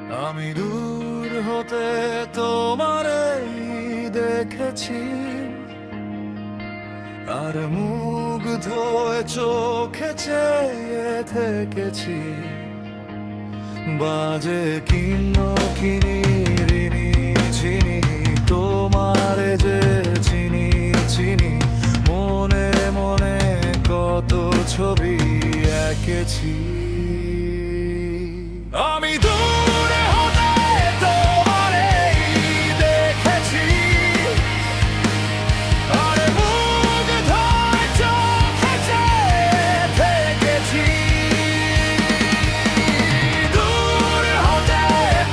আমি দূর হতে তোমারই দেখেছি, আর মুগ্ধ হয়ে চোখে চেয়ে থেকেছি। বাজে কিনো কিনি ঋণী চিনি, তোমারে যে চিনি চিনি, মনে মনে কত ছবি এঁকেছি। আমি দূরে হতে তোমারেই দেখেছি, আর মুগ্ধ হয়ে চোখে চেয়ে থেকেছি। দূর হতে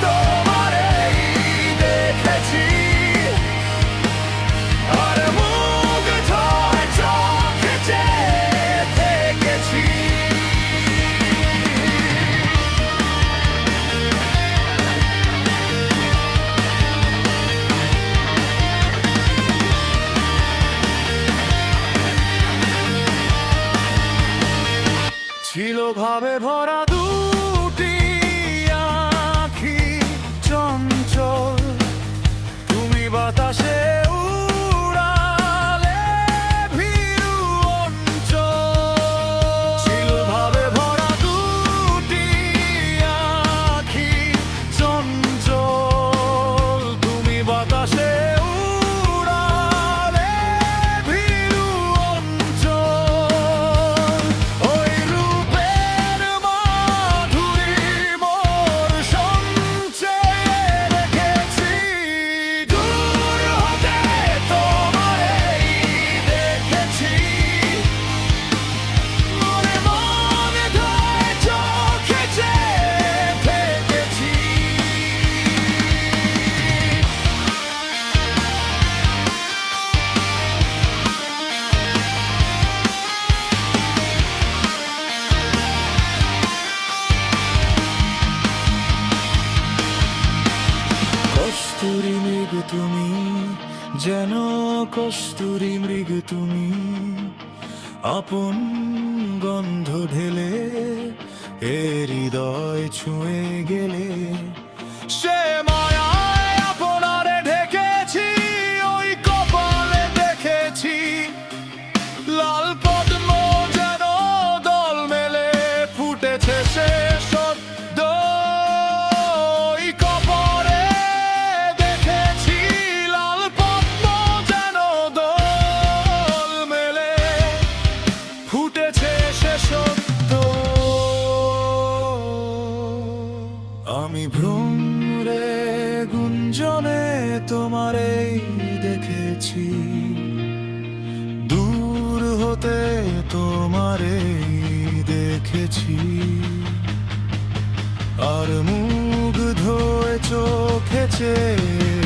তোমারেই দেখেছি, আর মুগ্ধ হয়ে চোখে চেয়ে থেকেছি। ছিল ভাবে ভরা দুটি আঁখি চঞ্চল, তুমি বাতাসে উড়ালে ভীরু অঞ্চল। ছিল ভাবে ভরা দুটি আঁখি চঞ্চল, তুমি বাতাসে উড়ালে ভীরু অঞ্চল। ওই রূপের মাধুরী মোর সঞ্চয়ে রেখেছি। দূর হতে তোমারেই দেখেছি, মনে মনে ধরে চোখে চেয়ে থেকেছি। কস্তুরী মৃগ তুমি, যেন কস্তুরী মৃগ তুমি, আপন গন্ধ ঢেলে এ হৃদয় ছুঁয়ে গেলে। সে মায়ায় আপনারে ঢেকেছি, ওই কপালে দেখেছি লাল পদ্ম যেন দল মেলে ফুটেছে সে সদ্য। ওই কপালে দেখেছি লাল পদ্ম যেন দল মেলে ফুটেছে সে সদ্য। আমি ভ্রমরে গুঞ্জনে তোমারেই দেখেছি, দূর হতে তোমারেই দেখেছি, আর মুগ্ধ হয়ে চোখে চেয়ে